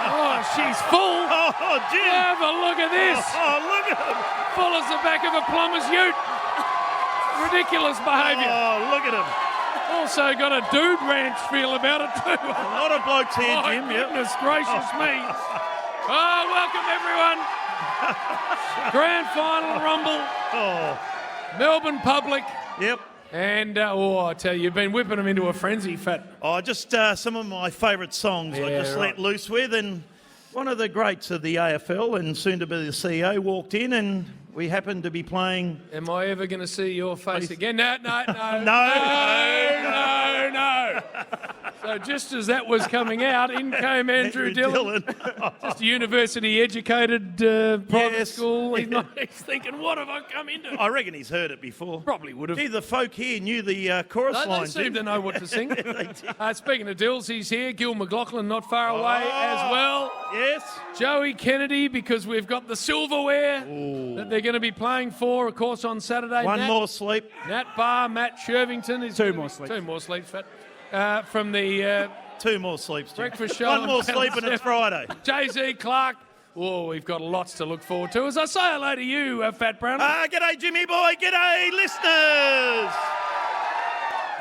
Oh, she's full. Oh, Jim. Have a look at this. Oh, look at him. Full as the back of a plumber's ute. Ridiculous behaviour. Oh, look at him. Also got a dude ranch feel about it too. A lot of blokes here, My Jim. Yep. goodness gracious me. Oh, welcome everyone. Grand final rumble. Oh, Melbourne Public. yep. And, I tell you, you've been whipping them into a frenzy, Fat. Oh, just some of my favourite songs I just let loose with. And one of the greats of the AFL and soon to be the CEO walked in and we happened to be playing. Am I ever going to see your face again? No. No. So just as that was coming out, in came Andrew Dillon. Just a university-educated private school. He's thinking, what have I come into? I reckon he's heard it before. Probably would have. Gee, the folk here knew the chorus line. They seem to know what to sing. Speaking of Dills, he's here. Gillon McLachlan not far away as well. Yes. Joey Kennedy, because we've got the silverware that they're going to be playing for, of course, on Saturday. One more sleep. Nat Barr, Matt Shervington. Is Two more sleeps. Two more sleeps, Fat. From the Two more sleeps, Jim. breakfast show. One more sleep and it's Friday. Jay-Z Clark. Oh, we've got lots to look forward to. As I say hello to you, Fat Brown. G'day, Jimmy boy. G'day, listeners.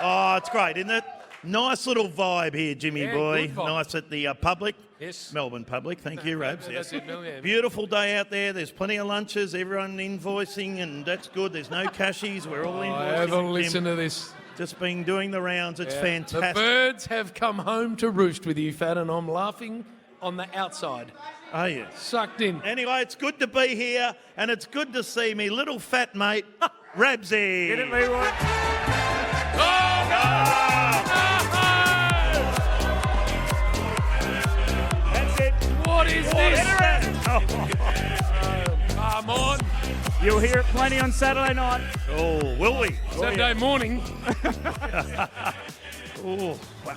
Oh, it's great, isn't it? Nice little vibe here, Jimmy boy. Good vibe. Nice at the Public. Yes. Melbourne Public. Thank you, Rabs. That's it, Bill, yeah. Beautiful day out there. There's plenty of lunches. Everyone invoicing, and that's good. There's no cashies. We're all invoicing. Have a Jim. listen to this. Just been doing the rounds. It's The fantastic. birds have come home to roost with you, Fat, and I'm laughing on the outside. Oh, yeah. Sucked in. Anyway, it's good to be here, and it's good to see me little fat mate, Rabsy. Get it, Leroy. Oh, That's it. what is this? Oh, Come on. You'll hear it plenty on Saturday night. oh, will we? Saturday morning. Oh, wow.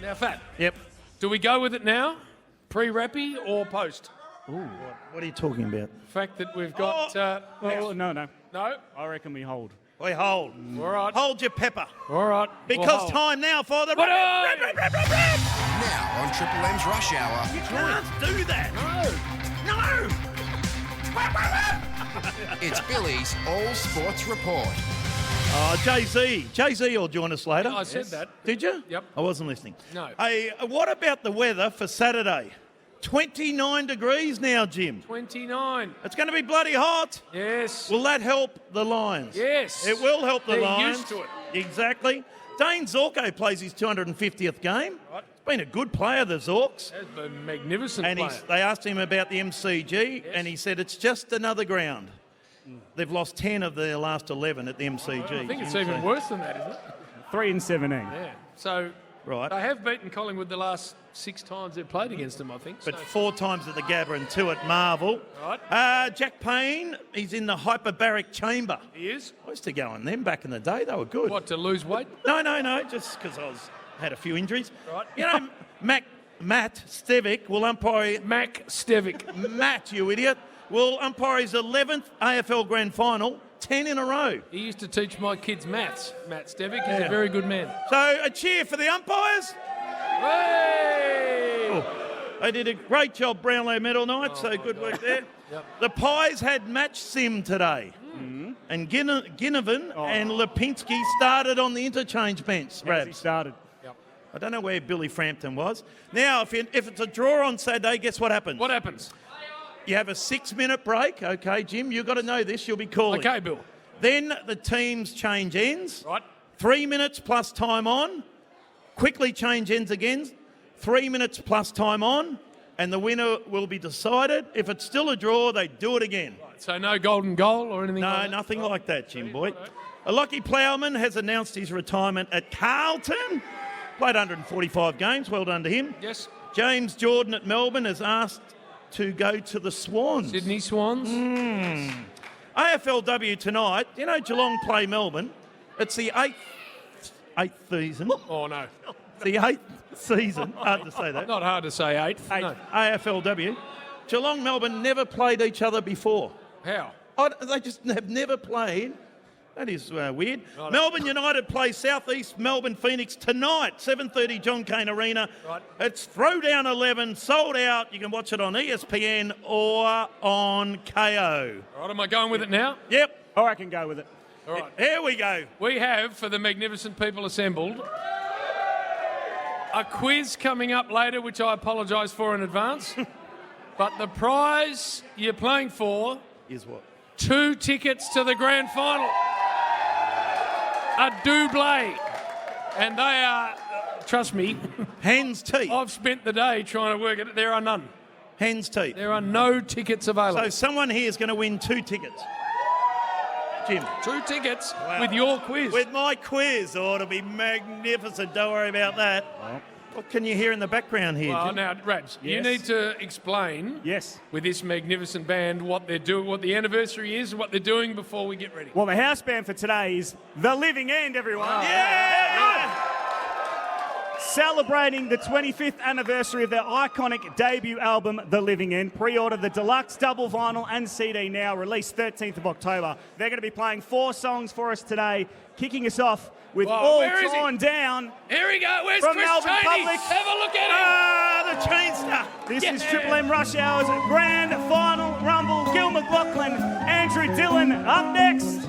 Now, Fat, Yep. do we go with it now? Pre-wrappy or post? What are you talking about? The fact that we've got... Oh, no. no? I reckon we hold. We hold. All right. Hold your pepper. All right. Because We'll hold. time now for the... What Rap. Now on Triple M's Rush Hour. You can't do that. No. It's Billy's All Sports Report. Jay-Z will join us later. I said that. Did you? Yep. I wasn't listening. No. Hey, what about the weather for Saturday? 29 degrees now, Jim. 29. It's going to be bloody hot. Yes. Will that help the Lions? Yes. It will help the They're Lions. used to it. Exactly. Dane Zorko plays his 250th game. Right. He's been a good player, the Zorks. That's a magnificent And player. they asked him about the MCG, and he said it's just another ground. They've lost 10 of their last 11 at the MCG. I think it's Jim, even so- worse than that, isn't it? 3 and 17. Yeah. So Right. they have beaten Collingwood the last 6 times they've played against them, I think. But so. 4 times at the Gabba and 2 at Marvel. Right. Jack Payne, he's in the hyperbaric chamber. He is. I used to go on them back in the day. They were good. What, to lose weight? No, just because had a few injuries. Right. You know, Matt Stevic will umpire... Mac Stevic. Matt, you idiot, will umpire his 11th AFL Grand Final, 10 in a row. He used to teach my kids maths, Matt Stevic. He's a very good man. So a cheer for the umpires. Hey! They did a great job, Brownlow medal night, so good work there. Yep. The Pies had match sim today. And Ginnivan and Lipinski started on the interchange bench, As he Rabs. started. I don't know where Billy Frampton was. Now, if it's a draw on Saturday, guess what happens? What happens? You have a 6-minute break. Okay, Jim, you've got to know this. You'll be calling. Okay, Bill. Then the teams change ends. Right. 3 minutes plus time on. Quickly change ends again. 3 minutes plus time on. And the winner will be decided. If it's still a draw, they do it again. So no golden goal or anything No, like that? nothing like that, Jim boy. A Lockie Plowman has announced his retirement at Carlton. Played 145 games. Well done to him. Yes. James Jordan at Melbourne has asked to go to the Swans. Sydney Swans. AFLW tonight. You know Geelong play Melbourne. It's the eighth season. Oh, no. It's the 8th season. Hard to say that. Not hard to say eighth. No. AFLW. Geelong Melbourne never played each other before. How? They just have never played That is weird. Right. Melbourne United play South East Melbourne Phoenix tonight, 7:30 John Cain Arena. Right. It's Throwdown 11, sold out. You can watch it on ESPN or on KO. All right, am I going with it now? Yep. Or I can go with it. All right. Here we go. We have, for the magnificent people assembled, a quiz coming up later, which I apologise for in advance. But the prize you're playing for Is what? 2 tickets to the grand final. A double. And they are, trust me, Hen's teeth. I've spent the day trying to work it. There are none. Hen's teeth. There are no tickets available. So someone here is going to win 2 tickets. Jim. 2 tickets Wow. with your quiz. With my quiz. Oh, it'll be magnificent. Don't worry about that. What can you hear in the background here, Well, Jim? now, Rabs, you Yes. need to explain Yes. with this magnificent band what they're doing, what the anniversary is, and what they're doing before we get ready. Well, the house band for today is The Living End, everyone. Yeah! Celebrating the 25th anniversary of their iconic debut album, The Living End. Pre-order the deluxe double vinyl and CD now, released 13th of October. They're going to be playing 4 songs for us today, kicking us off with Whoa, All where is he? Torn Down. Here we go. Where's From Chris Melbourne Cheney? Public. Have a look at him. Ah, the chain stuff. This is Yeah. Triple M Rush Hour's grand final rumble. Gillon McLachlan, Andrew Dillon up next.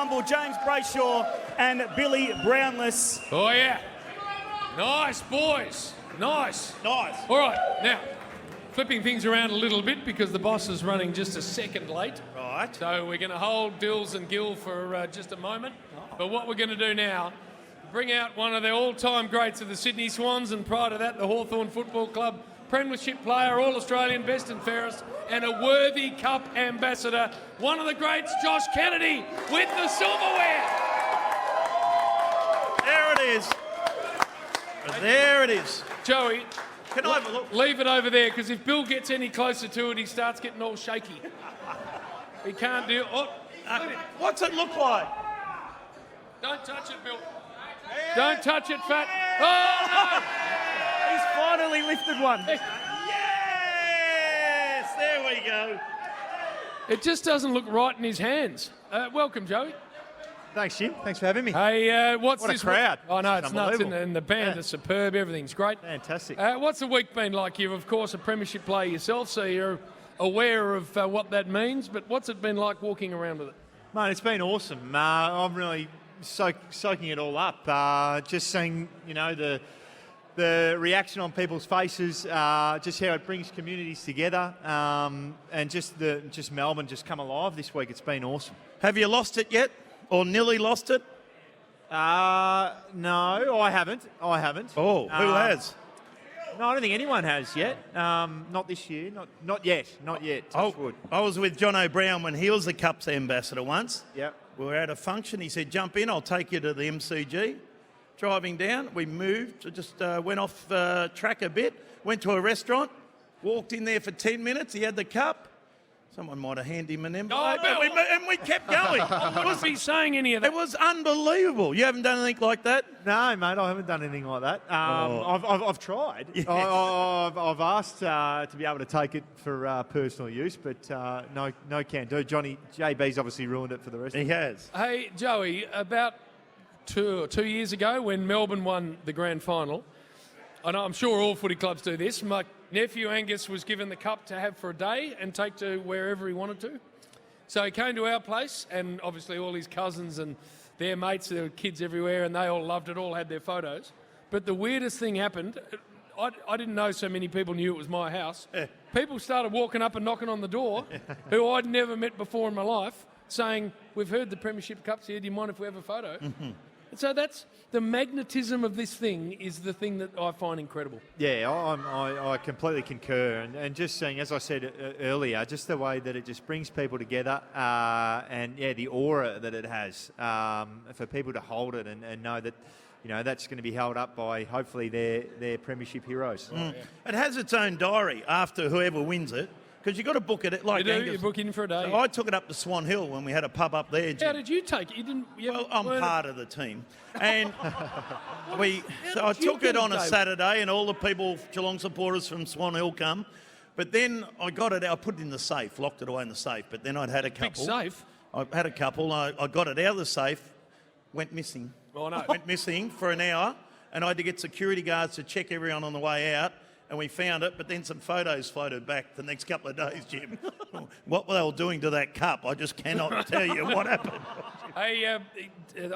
Trumbull, James Brayshaw and Billy Brownless. Oh, yeah. Nice, boys. Nice. Nice. All right, now, flipping things around a little bit because the boss is running just a second late. Right. So we're going to hold Dills and Gill for just a moment. But what we're going to do now, bring out one of the all-time greats of the Sydney Swans, and prior to that, the Hawthorn Football Club Premiership player, All-Australian, best and fairest, and a worthy Cup ambassador, one of the greats, Josh Kennedy, with the silverware. There it is. There it is. Joey, Can I have a look? leave it over there, because if Bill gets any closer to it, he starts getting all shaky. He can't do... Oh, What's it look like? don't touch it, Bill. Don't touch it, Fat. Oh, He's finally lifted one. Yes! There we go. no! It just doesn't look right in his hands. Welcome, Joey. Thanks, Jim. Thanks for having me. Hey, what's What a this crowd. Oh, no, it's It's nuts, unbelievable. and the band is superb. Everything's great. Fantastic. What's the week been like? You're, of course, a premiership player yourself, so you're aware of what that means, but what's it been like walking around with it? Mate, it's been awesome. I'm really soaking it all up. Just seeing, the reaction on people's faces, just how it brings communities together, and just Melbourne just come alive this week. It's been awesome. Have you lost it yet? Or nearly lost it? No, I haven't. Oh, who has? No, I don't think anyone has yet. Not this year. Not yet. Touch wood. I was with John O'Brien when he was the Cups ambassador once. Yep. We were at a function. He said, jump in, I'll take you to the MCG. Driving down, we moved, just went off track a bit, went to a restaurant, walked in there for 10 minutes. He had the cup. Someone might have handed him an envelope. Bill. and we kept going. I wouldn't be saying any of It that. was unbelievable. You haven't done anything like that? No, mate, I haven't done anything like that. I've tried. Yes. I've asked to be able to take it for personal use, but no can do. JB's obviously ruined it for the rest. He has. Hey, Joey, about 2 years ago when Melbourne won the grand final, and I'm sure all footy clubs do this, my nephew Angus was given the cup to have for a day and take to wherever he wanted to. So he came to our place, and obviously all his cousins and their mates, there were kids everywhere, and they all loved it, all had their photos. But the weirdest thing happened, I didn't know so many people knew it was my house. People started walking up and knocking on the door, who I'd never met before in my life, saying, we've heard the Premiership Cup's here, do you mind if we have a photo? And so that's the magnetism of this thing is the thing that I find incredible. Yeah, I completely concur. And just seeing, as I said earlier, just the way that it just brings people together and, the aura that it has for people to hold it and know that, that's going to be held up by, hopefully, their premiership heroes. It has its own diary after whoever wins it, because you've got to book it like You do, Angus. you book in for a day. So I took it up to Swan Hill when we had a pub up there, Jim. How did you take it? You didn't. Well, I'm part of the team. And I did you took get it on it, a David? Saturday, and all the people, Geelong supporters from Swan Hill come. But then I got it out, I put it in the safe, locked it away in the safe. But then I'd had a couple. Big safe. I had a couple. I got it out of the safe, went missing. Oh, no. Went missing for an hour, and I had to get security guards to check everyone on the way out. And we found it, but then some photos floated back the next couple of days, Jim. What they were doing to that cup, I just cannot tell you what happened. Hey,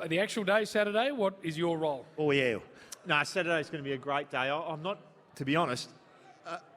the actual day, Saturday, what is your role? Oh, yeah. No, Saturday's going to be a great day. I'm not, to be honest,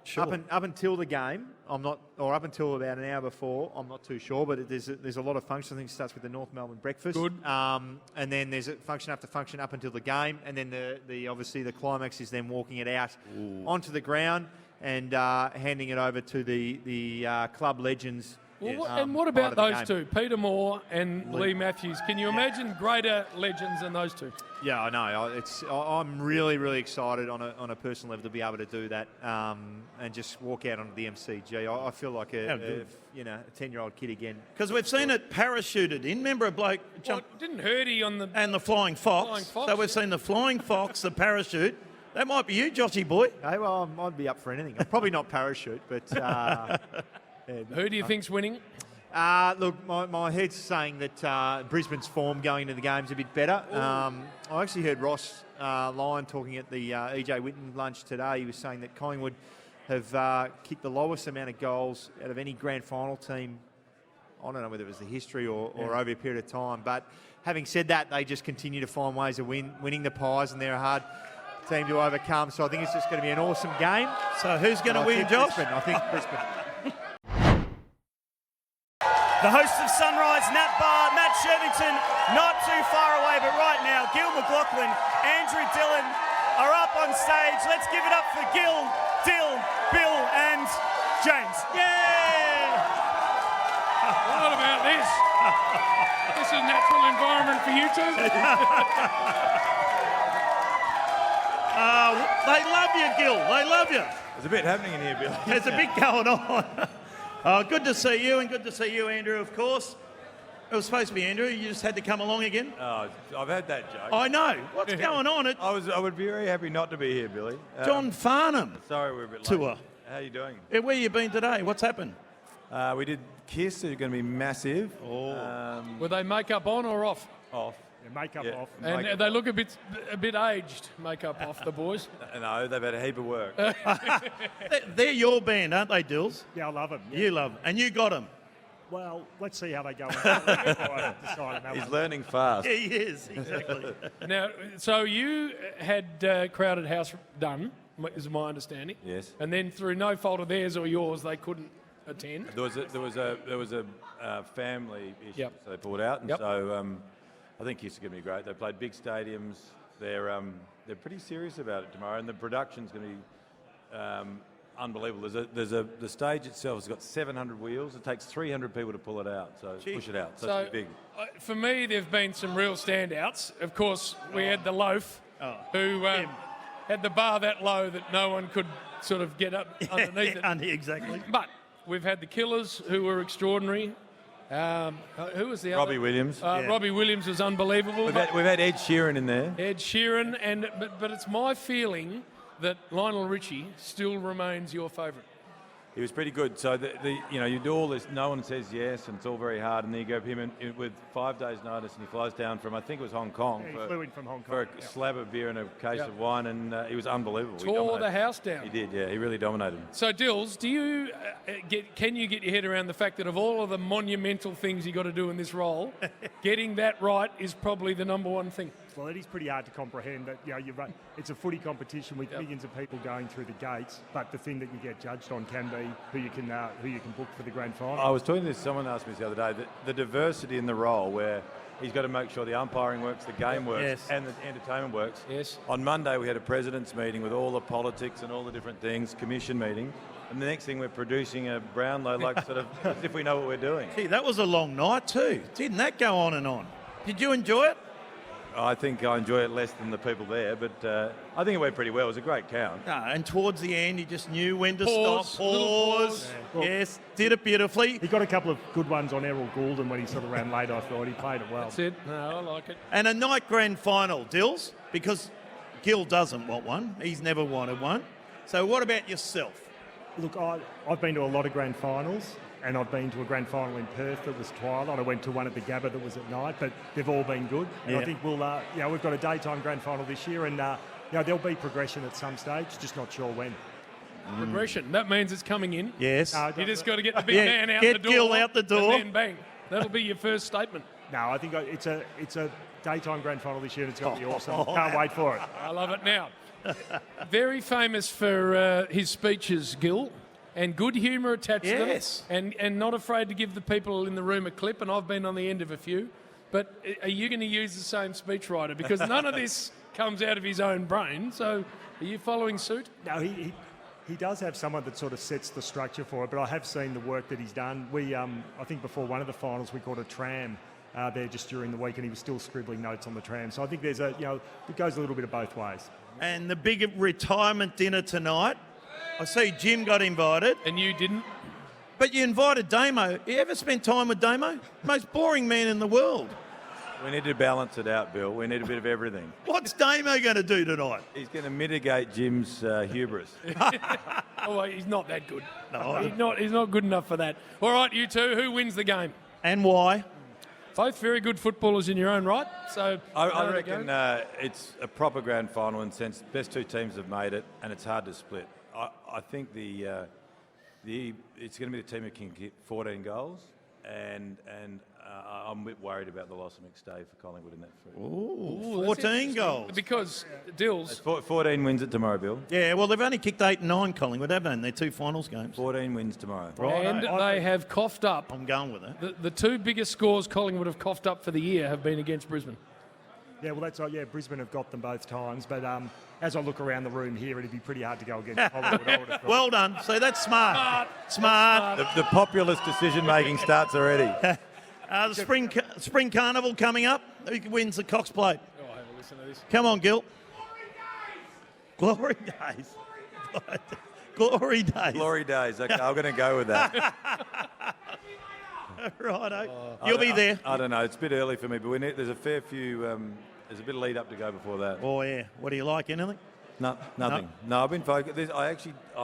Sure. up until the game, I'm not, or up until about an hour before, I'm not too sure. But there's a lot of function. I think it starts with the North Melbourne breakfast. Good. And then there's a function after function up until the game, and then the obviously the climax is then walking it out onto the ground and handing it over to the club legends. Well, Yes. and what about prior to those the two, Peter Moore and Lee Matthews? Can you imagine greater legends than those two? Yeah, I know. I'm really, really excited on a personal level to be able to do that and just walk out onto the MCG. I feel like a 10-year-old kid again. Because we've seen it parachuted in. Remember a bloke Well, jump didn't Hurdy on the... and the Flying Fox. Flying Fox. So we've seen the Flying Fox, the parachute. That might be you, Joshy boy. Hey, well, I'd be up for anything. I'm probably not parachute, but... Who do you think's winning? Look, my head's saying that Brisbane's form going into the game's a bit better. I actually heard Ross Lyon talking at the EJ Whitten lunch today. He was saying that Collingwood have kicked the lowest amount of goals out of any grand final team I don't know whether it was the history or over a period of time. But having said that, they just continue to find ways of winning the Pies, and they're a hard team to overcome. So I think it's just going to be an awesome game. So who's going to I win, think Josh? Brisbane. I think Brisbane. The hosts of Sunrise, Nat Barr, Matt Shirvington, not too far away, but right now, Gillon McLachlan, Andrew Dillon are up on stage. Let's give it up for Gil, Dill, Bill and James. Yeah! What about this? This is a natural environment for you two. They love you, Gil. They love you. There's a bit happening in here, Bill. There's a bit going on. Good to see you, and good to see you, Andrew, of course. It was supposed to be Andrew. You just had to come along again. Oh, I've had that joke. I know. What's going on at I would be very happy not to be here, Billy. John Farnham Sorry we're a bit late. tour? How you doing? Where you been today? What's happened? We did Kiss. They're going to be massive. Were they makeup on or off? Off. Makeup Yeah. off. And Makeup they look a bit aged, makeup off, the boys. No, they've had a heap of work. They're your band, aren't they, Dills? Yeah, I love them. Yeah. You love them. And you got them. Well, let's see how they go. Before I decide on that He's one. learning fast. Yeah, he is, exactly. Now, so you had Crowded House done, is my understanding. Yes. And then through no fault of theirs or yours, they couldn't attend. There was a family issue, Yep. so they pulled out, and Yep. so I think Kiss is going to be great. They played big stadiums. They're pretty serious about it tomorrow, and the production's going to be unbelievable. The stage itself has got 700 wheels. It takes 300 people to pull it out, so push it out. So it's big. For me, there have been some real standouts. Of course, we had the Loaf, who had the bar that low that no one could sort of get up underneath it. Exactly. But we've had the Killers, who were extraordinary. Who was the Robbie other? Williams. Robbie Williams was unbelievable. We've had Ed Sheeran in there. Ed Sheeran, but it's my feeling that Lionel Richie still remains your favourite. He was pretty good. So you do all this. No one says yes, and it's all very hard. And then you go him with 5 days' notice, and he flies down from I think it was Hong Kong. Yeah, he flew in from Hong Kong. for a slab of beer and a case of wine, and he was unbelievable. He Tore the dominated. house down. He did, yeah. He really dominated. So, Dills, do you can you get your head around the fact that of all of the monumental things you got to do in this role, getting that right is probably the number one thing? Well, it is pretty hard to comprehend that you're right. It's a footy competition with millions of people going through the gates, but the thing that you get judged on can be who you can book for the grand final. I was talking to this, someone asked me this the other day, that the diversity in the role where he's got to make sure the umpiring works, the game works, Yes. and the entertainment works. Yes. On Monday we had a president's meeting with all the politics and all the different things, commission meeting, and the next thing we're producing a Brownlow like sort of as if we know what we're doing. Gee, that was a long night too. Didn't that go on and on? Did you enjoy it? I think I enjoy it less than the people there, but I think it went pretty well. It was a great count. No, and towards the end, he just knew when to Pause, stop. little Pause. pause. Yeah. Yes, did it beautifully. He got a couple of good ones on Errol Goulden when he sort of ran late, I thought. He played it well. That's it. No, I like it. And a night grand final, Dills, because Gil doesn't want one. He's never wanted one. So what about yourself? Look, I've been to a lot of grand finals, and I've been to a grand final in Perth that was twilight. I went to one at the Gabba that was at night, but they've all been good. And I think we'll, we've got a daytime grand final this year, and there'll be progression at some stage, just not sure when. Progression. That means it's coming in. Yes. You just got to get the big Yeah, man out get the door. Gil out the door. And then bang. That'll be your first statement. No, I think it's a daytime grand final this year, and it's going to be awesome. Can't wait for it. I love it now. Very famous for his speeches, Gil, and good humour attached Yes. to them, and not afraid to give the people in the room a clip, and I've been on the end of a few. But are you going to use the same speechwriter? Because none of this comes out of his own brain, so are you following suit? No, he does have someone that sort of sets the structure for it, but I have seen the work that he's done. We, I think before one of the finals, we caught a tram there just during the week, and he was still scribbling notes on the tram. So I think there's it goes a little bit of both ways. And the big retirement dinner tonight. I see Jim got invited, And you didn't? but you invited Damo. You ever spent time with Damo? Most boring man in the world. We need to balance it out, Bill. We need a bit of everything. What's Damo going to do tonight? He's going to mitigate Jim's hubris. Oh, well, he's not that good. No. He's not good enough for that. All right, you two, who wins the game? And why? Both very good footballers in your own right. So I reckon it's a proper grand final in the sense best two teams have made it, and it's hard to split. I think it's going to be the team who can get 14 goals, I'm a bit worried about the loss of McStay for Collingwood in that. Ooh, 14 goals. Because Dills, 14 wins at tomorrow, Bill. Yeah, well, they've only kicked 8 and 9, Collingwood, haven't they, in their 2 finals games? 14 wins tomorrow. and they have coughed up. I'm going with it. The two biggest scores Collingwood have coughed up for the year have been against Brisbane. Yeah, well, that's right. Yeah, Brisbane have got them both times. But as I look around the room here, it'd be pretty hard to go against Collingwood. I would have thought. Well done. See, that's smart. Smart. The populist decision-making starts already. The spring carnival coming up. Who wins the Cox Plate? Oh, have a listen to this. Come on, Gil. Glory days. Glory days. Glory days. Okay, I'm going to go with that. Righto. You'll be there. I don't know. It's a bit early for me, but there's a fair few. There's a bit of lead up to go before that. Oh, yeah. What do you like? Anything? No, nothing. No, I've been focused. I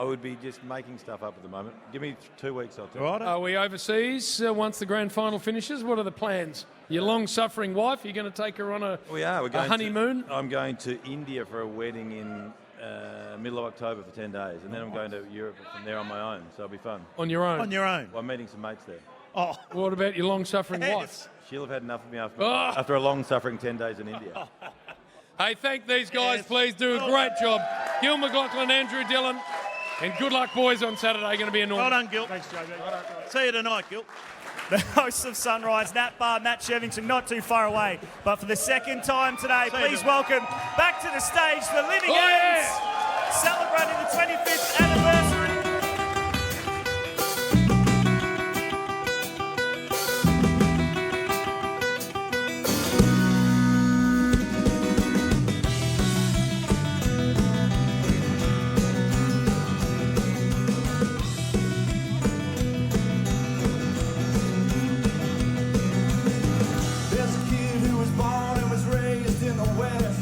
would be just making stuff up at the moment. Give me 2 weeks, I'll tell you. Righto. Are we overseas once the grand final finishes? What are the plans? Your long-suffering wife, you're going to take her on a We're going honeymoon? I'm going to India for a wedding in middle of October for 10 days, and then I'm going to Europe from there on my own, so it'll be fun. On your own? On your own. Well, I'm meeting some mates there. Oh, What about your long-suffering wife? yes. She'll have had enough of me Oh. after a long-suffering 10 days in India. Hey, thank these guys. Yes. Please do a great job. Gillon McLachlan, Andrew Dillon. And good luck, boys, on Saturday. Going to be enormous. Well done, Gil. Thanks, JB. See you tonight, Gil. The hosts of Sunrise, Nat Barr, Matt Shevington, not too far away. But for the second time today, please welcome back to the stage the Living Ends, celebrating the 25th anniversary. There's a kid who was born and was raised in the West.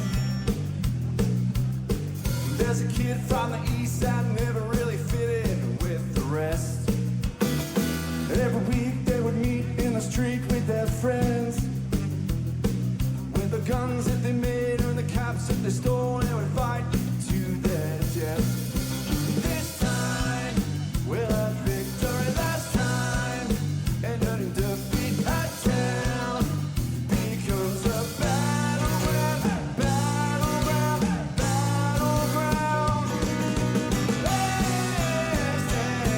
There's a kid from the East that never really fit in with the rest. And every week they would meet in the street with their friends. With the guns that they made or the caps that they stole, they would fight to their death. This time we'll have victory. Last time and nothing defeat. Our town becomes a battleground, battleground, battleground. West End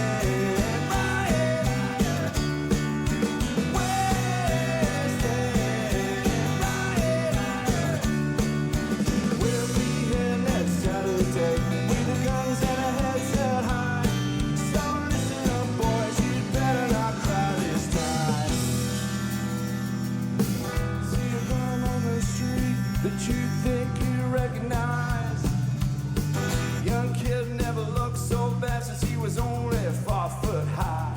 Riot, West End Riot. We'll be here next Saturday with the guns and our heads held high. So listen up, boys, you'd better not cry this time. See a gun on the street that you think you recognize. Young kid never looked so bad since he was only 5 foot high.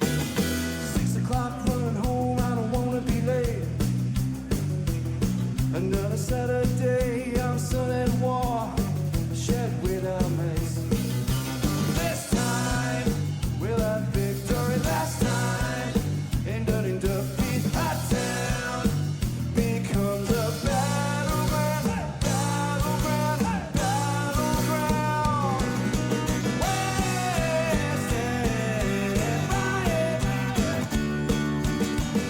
6 o'clock running home, I don't wanna be late. Another Saturday, I'm sun and war, shed without mace. This time, we'll have victory. Last time, ain't nothing defeat. Our town becomes a battleground, battleground, battleground. West End Riot,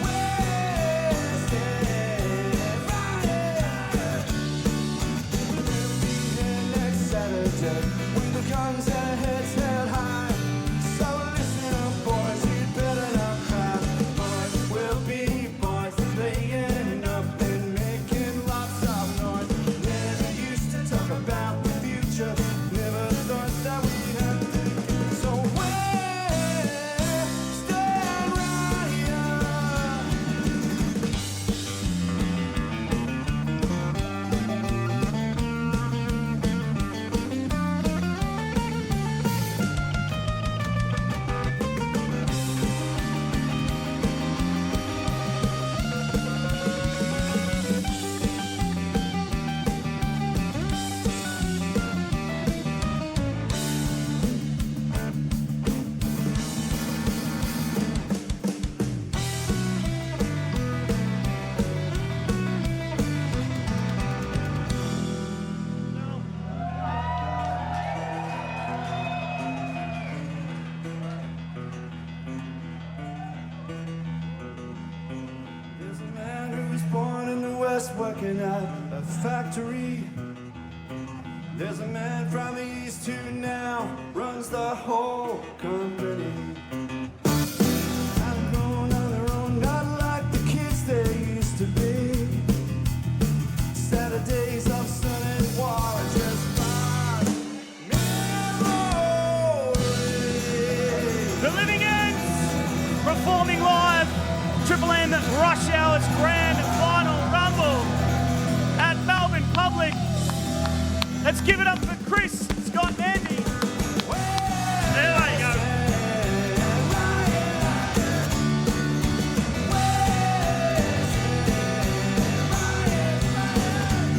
West End Riot. We'll be here next Saturday with the guns and our heads held high. So listen up, boys, you'd better not cry. Boys will be boys, playing up and making lots of noise. Never used to talk about the future, never thought that we'd have to. So West End Riot. just working at a factory. There's a man from the east who now runs the whole company. I'm going on their own, not like the kids they used to be. Saturdays of sun and water just fine. The Living Ends performing live. Triple M Rush Hour's grand final rumble at Melbourne Public. Let's give it up for Chris, Scott, and Andy. There they go.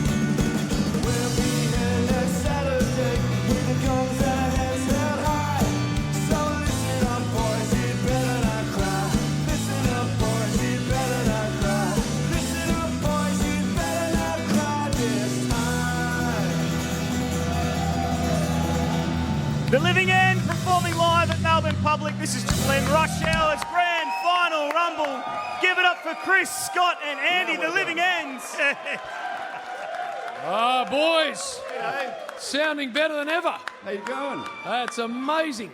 We'll be here next Saturday with the guns and hands held high. So listen up, boys, you better not cry. Listen up, boys, you better not cry. Listen up, boys, you better not cry this time. The Living End performing live at Melbourne Public. This is Triple M Rush Hour's grand final rumble. Give it up for Chris, Scott, and Andy, the Living Ends. Ah, boys. Sounding better than ever. How you going? That's amazing.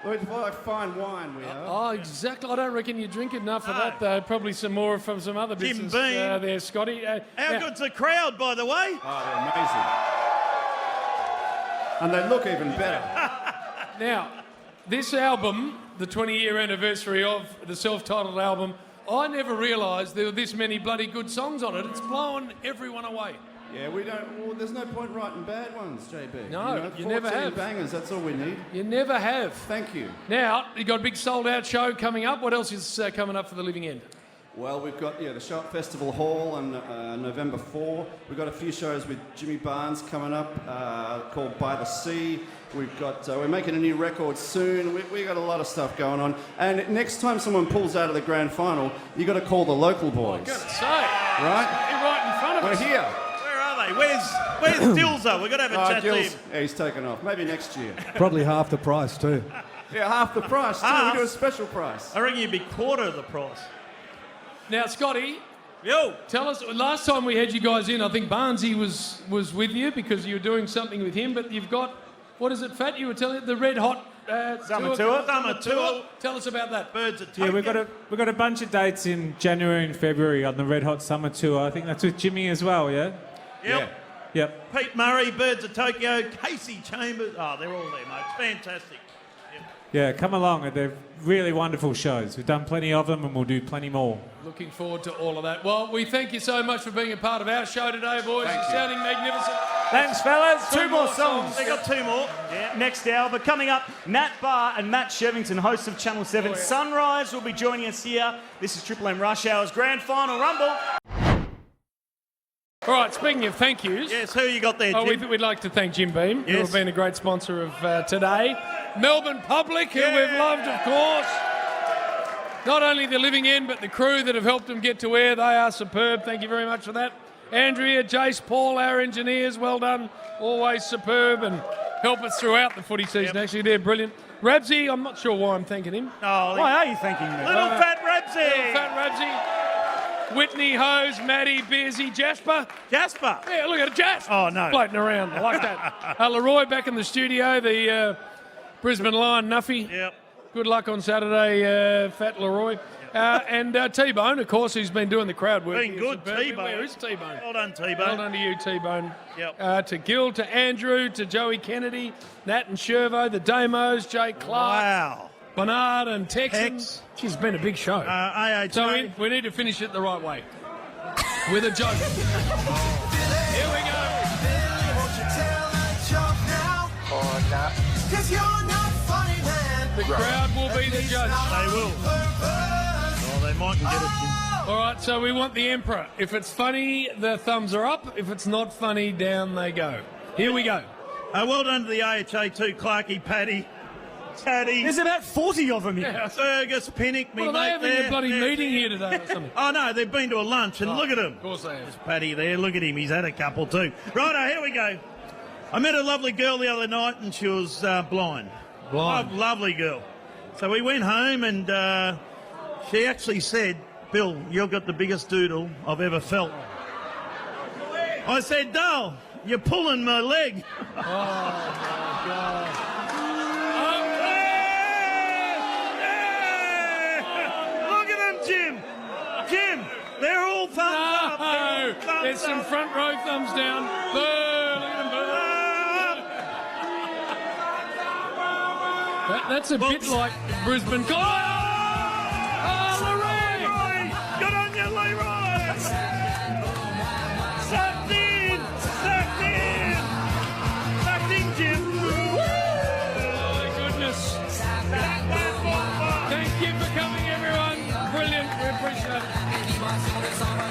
Looks like fine wine we are. Oh, exactly. I don't reckon you drink enough of that, though. Probably some more from some other Jim business Beam. there, Scotty. How now- good's the crowd, by the way? Oh, they're amazing. And they look even better. Now, this album, the 20-year anniversary of the self-titled album, I never realised there were this many bloody good songs on it. It's blown everyone away. Yeah, we don't. Well, there's no point writing bad ones, JB. No, you never 14 have. bangers. That's all we need. You never have. Thank you. Now, you got a big sold-out show coming up. What else is coming up for the Living End? Well, we've got the Shark Festival Hall on November 4. We've got a few shows with Jimmy Barnes coming up called By the Sea. We've got we're making a new record soon. We got a lot of stuff going on. And next time someone pulls out of the grand final, you got to call the local boys. I've got to say, Right? you're right in front of We're us. here. Where are they? Where's Dilzer? We've got to have a chat to Gill's, him. he's taken off. Maybe next year. Probably half the price too. Yeah, half the price too. Half? We do a special price. I reckon you'd be quarter of the price. Now, Scotty, Yo! tell us, last time we had you guys in, I think Barnesy was with you because you were doing something with him, but you've got, what is it, Fat? You were telling the Red Hot Summer tour. Summer tour. Tell us about that. Birds of Yeah, Tokyo. we've got a bunch of dates in January and February on the Red Hot Summer Tour. I think that's with Jimmy as well, yeah? Yep. Yep. Pete Murray, Birds of Tokyo, Casey Chambers. Oh, they're all there, mate. It's fantastic. Yeah, come along. They're really wonderful shows. We've done plenty of them and we'll do plenty more. Looking forward to all of that. Well, we thank you so much for being a part of our show today, boys. You're sounding magnificent. Thanks, fellas. Two more songs. They got two more. Yeah, next hour. But coming up, Nat Barr and Matt Shevington, hosts of Channel 7 Sunrise, will be joining us here. This is Triple M Rush Hour's grand final rumble. All right, speaking of thank yous, Yes, who you got there, oh, Jim? we'd like to thank Jim Beam, who Yes. have been a great sponsor of today. Melbourne Public, who we've loved, of course. Not only the Living End, but the crew that have helped them get to air. They are superb. Thank you very much for that. Andrea, Jace, Paul, our engineers, well done. Always superb and help us throughout the footy season. Actually, they're brilliant. Rabsy, I'm not sure why I'm thanking him. Oh, Why are you thanking me? little fat Rabsy. Fat Rabsy. Whitney, Hose, Maddie, Beersy, Jasper. Jasper. Yeah, look at it, Jasper. Oh, no. Floating around. I like that. Leroy back in the studio, the Brisbane Lion Nuffy. Yep. Good luck on Saturday, Fat Leroy. And T-Bone, of course, who's been doing the crowd work. Been here good, superbly. T-Bone. Where is T-Bone? Well done, T-Bone. Well done to you, T-Bone. Yep. To Gil, to Andrew, to Joey Kennedy, Nat and Shervo, the Damos, Jake Clark, Wow. Bernard and Texans. Tex. It's been a big show. AHA. So we need to finish it the right way. With a joke. Here we go. The crowd will be the judge. They will. Oh, they mightn't get it. All right, so we want the Emperor. If it's funny, the thumbs are up. If it's not funny, down they go. Here we go. Well done to the AHA too, Clarky, Paddy, Taddy, There's about 40 of them here. Fergus, Pinnock, me Well, are they mate having there. a bloody Yeah. meeting here today or something? Oh no, they've been to a lunch and look at him. Of course they have. Paddy there, look at him, he's had a couple too. Righto, here we go. I met a lovely girl the other night and she was blind. Blind. Lovely girl. So we went home and she actually said, Bill, you've got the biggest doodle I've ever felt. I said, Dale, you're pulling my leg. Oh, my God. Look at them, Jim. Jim, they're all thumbs up. They're all thumbs There's some up. front row thumbs down. Boo! Look at them, boo. That's a bit like Brisbane. Oh, Leroy! Good on you, Leroy. Sucked in. Sucked in. Sucked in, Jim. Oh, my goodness. Thank you for coming, everyone. Brilliant. We appreciate it.